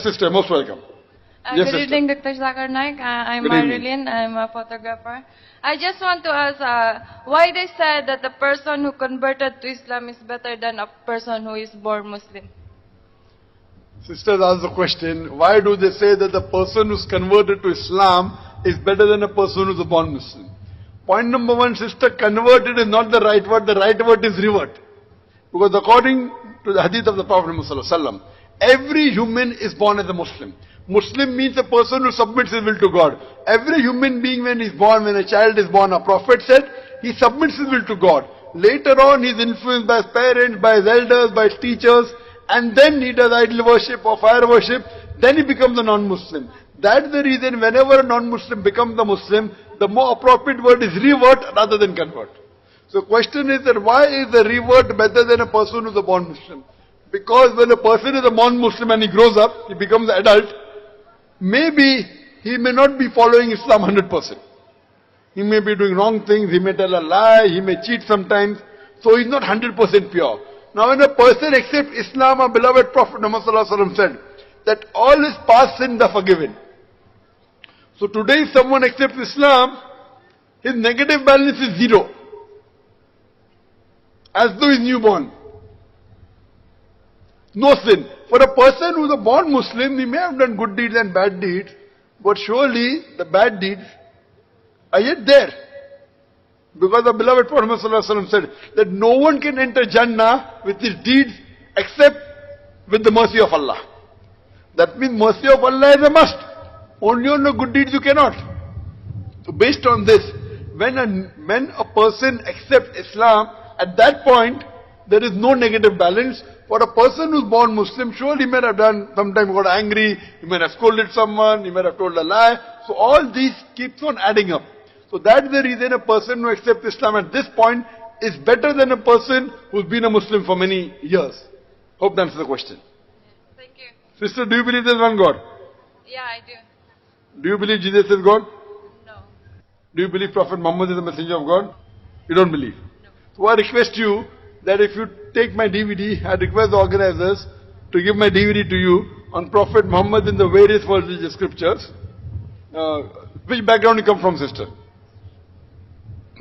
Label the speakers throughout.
Speaker 1: Sister, most welcome. Yes,
Speaker 2: Good
Speaker 1: sister.
Speaker 2: evening, Dr. Zakir Naik. I'm
Speaker 1: Good evening.
Speaker 2: Marilyn. I'm a photographer. I just want to ask why they said that the person who converted to Islam is better than a person who is born Muslim.
Speaker 1: Sisters ask the question, why do they say that the person who's converted to Islam is better than a person who's a born Muslim? Point number one, sister, converted is not the right word. The right word is revert. Because according to the hadith of the Prophet Muhammad, every human is born as a Muslim. Muslim means a person who submits his will to God. Every human being when he's born, when a child is born, a prophet said, he submits his will to God. Later on, he's influenced by his parents, by his elders, by his teachers, and then he does idol worship or fire worship, then he becomes a non-Muslim. That's the reason whenever a non-Muslim becomes a Muslim, the more appropriate word is revert rather than convert. So question is that why is the revert better than a person who's a born Muslim? Because when a person is a born Muslim and he grows up, he becomes an adult, maybe he may not be following Islam 100%. He may be doing wrong things, he may tell a lie, he may cheat sometimes, so he's not 100% pure. Now when a person accepts Islam, our beloved Prophet Muhammad said that all his past sins are forgiven. So today if someone accepts Islam, his negative balance is zero. As though he's newborn. No sin. For a person who's a born Muslim, he may have done good deeds and bad deeds, but surely the bad deeds are yet there. Because the beloved Prophet Muhammad said that no one can enter Jannah with his deeds except with the mercy of Allah. That means mercy of Allah is a must. Only on the good deeds you cannot. So based on this, when a person accepts Islam, at that point, there is no negative balance. For a person who's born Muslim, surely he may have done, sometimes got angry, he may have scolded someone, he may have told a lie. So all these keeps on adding up. So that's the reason a person who accepts Islam at this point is better than a person who's been a Muslim for many years. Hope that answers the question.
Speaker 2: Thank you.
Speaker 1: Sister, do you believe there's one God?
Speaker 2: Yeah, I do.
Speaker 1: Do you believe Jesus is God?
Speaker 2: No.
Speaker 1: Do you believe Prophet Muhammad is the messenger of God? You don't believe?
Speaker 2: No.
Speaker 1: So I request you that if you take my DVD, I request the organizers to give my DVD to you on Prophet Muhammad in the various religious scriptures. Which background you come from, sister?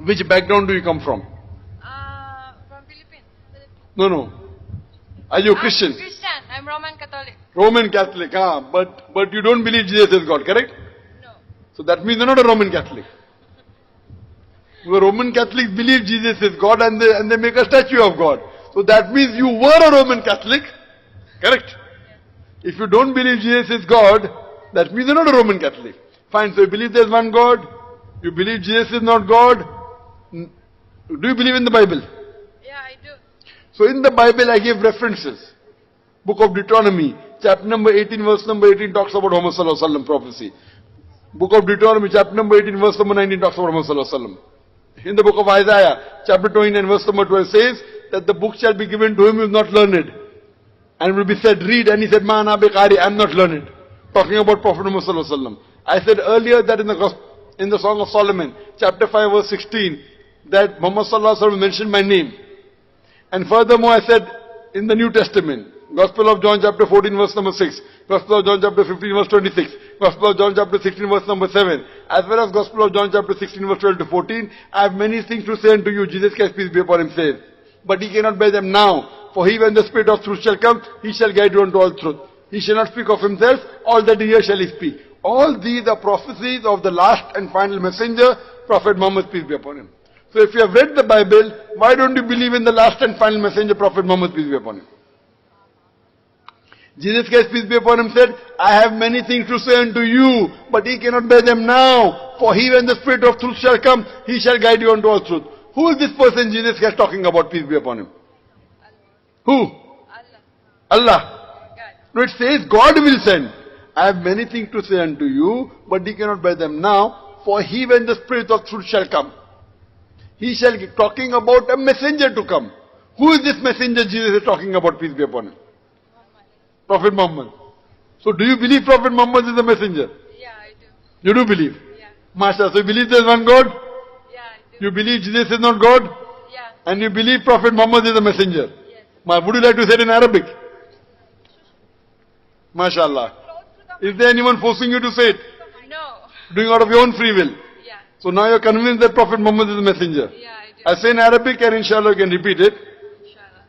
Speaker 1: Which background do you come from?
Speaker 2: From Philippines.
Speaker 1: No. Are you Christian?
Speaker 2: I'm Christian. I'm Roman Catholic.
Speaker 1: Roman Catholic, but you don't believe Jesus is God, correct?
Speaker 2: No.
Speaker 1: So that means you're not a Roman Catholic. The Roman Catholics believe Jesus is God and they make a statue of God. So that means you were a Roman Catholic, correct? Yes. If you don't believe Jesus is God, that means you're not a Roman Catholic. Fine, so you believe there's one God, you believe Jesus is not God. Do you believe in the Bible?
Speaker 2: Yeah, I do.
Speaker 1: So in the Bible I give references. Book of Deuteronomy, chapter number 18, verse number 18 talks about Muhammad Sallallahu Alaihi Wasallam prophecy. Book of Deuteronomy, chapter number 18, verse number 19 talks about Muhammad Sallallahu Alaihi Wasallam. In the book of Isaiah, chapter 29, verse number 12 says that the book shall be given to him who is not learned. And will be said, read, and he said, Ma ana biqari, I am not learned. Talking about Prophet Muhammad Sallallahu Alaihi Wasallam. I said earlier that in the Song of Solomon, chapter 5, verse 16, that Muhammad Sallallahu Alaihi Wasallam mentioned my name. And furthermore, I said in the New Testament, Gospel of John chapter 14, verse number 6, Gospel of John chapter 15, verse 26, Gospel of John chapter 16, verse number 7, as well as Gospel of John chapter 16, verse 12 to 14, I have many things to say unto you, Jesus Christ, peace be upon him, says. But he cannot bear them now, for he, when the Spirit of truth shall come, he shall guide you unto all truth. He shall not speak of himself, all that he hears shall he speak. All these are prophecies of the last and final messenger, Prophet Muhammad, peace be upon him. So if you have read the Bible, why don't you believe in the last and final messenger, Prophet Muhammad, peace be upon him? Jesus Christ, peace be upon him, said, I have many things to say unto you, but he cannot bear them now. For he, when the Spirit of truth shall come, he shall guide you unto all truth. Who is this person Jesus Christ talking about, peace be upon him? Who? Allah. No, it says God will send. I have many things to say unto you, but he cannot bear them now. For he, when the Spirit of truth shall come, he shall be talking about a messenger to come. Who is this messenger Jesus is talking about, peace be upon him? Prophet Muhammad. So do you believe Prophet Muhammad is a messenger?
Speaker 2: Yeah, I do.
Speaker 1: You do believe?
Speaker 2: Yeah.
Speaker 1: Masha, so you believe there is one God?
Speaker 2: Yeah, I do.
Speaker 1: You believe Jesus is not God?
Speaker 2: Yeah.
Speaker 1: And you believe Prophet Muhammad is a messenger?
Speaker 2: Yes.
Speaker 1: Would you like to say it in Arabic? MashaAllah. Is there anyone forcing you to say it?
Speaker 2: No.
Speaker 1: Doing out of your own free will.
Speaker 2: Yeah.
Speaker 1: So now you're convinced that Prophet Muhammad is the messenger.
Speaker 2: Yeah, I do.
Speaker 1: I say in Arabic and inshallah you can repeat it.
Speaker 2: Inshallah.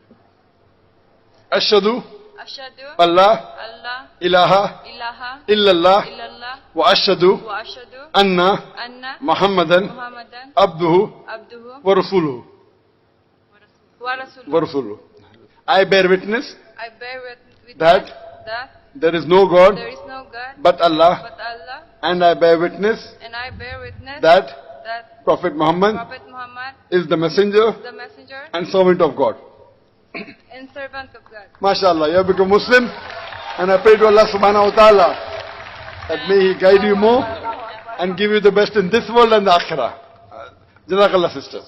Speaker 1: Ashhadu
Speaker 2: Ashhadu
Speaker 1: Allah
Speaker 2: Allah
Speaker 1: ilaha
Speaker 2: ilaha
Speaker 1: illallah
Speaker 2: illallah
Speaker 1: wa ashhadu
Speaker 2: wa ashhadu
Speaker 1: anna
Speaker 2: anna
Speaker 1: Muhammadan
Speaker 2: Muhammadan
Speaker 1: abduhu
Speaker 2: abduhu
Speaker 1: wa rasuluhu.
Speaker 2: wa rasuluhu.
Speaker 1: Wa rasuluhu. I bear witness
Speaker 2: I bear witness
Speaker 1: that
Speaker 2: that
Speaker 1: there is no God
Speaker 2: there is no God
Speaker 1: but Allah,
Speaker 2: but Allah,
Speaker 1: and I bear witness
Speaker 2: and I bear witness
Speaker 1: that
Speaker 2: that
Speaker 1: Prophet Muhammad
Speaker 2: Prophet Muhammad
Speaker 1: is the messenger
Speaker 2: is the messenger
Speaker 1: and servant of God.
Speaker 2: and servant of God.
Speaker 1: MashaAllah, you have become Muslim, and I pray to Allah subhanahu wa ta'ala that may He guide you more and give you the best in this world and the akhirah. Jazakallah, sister.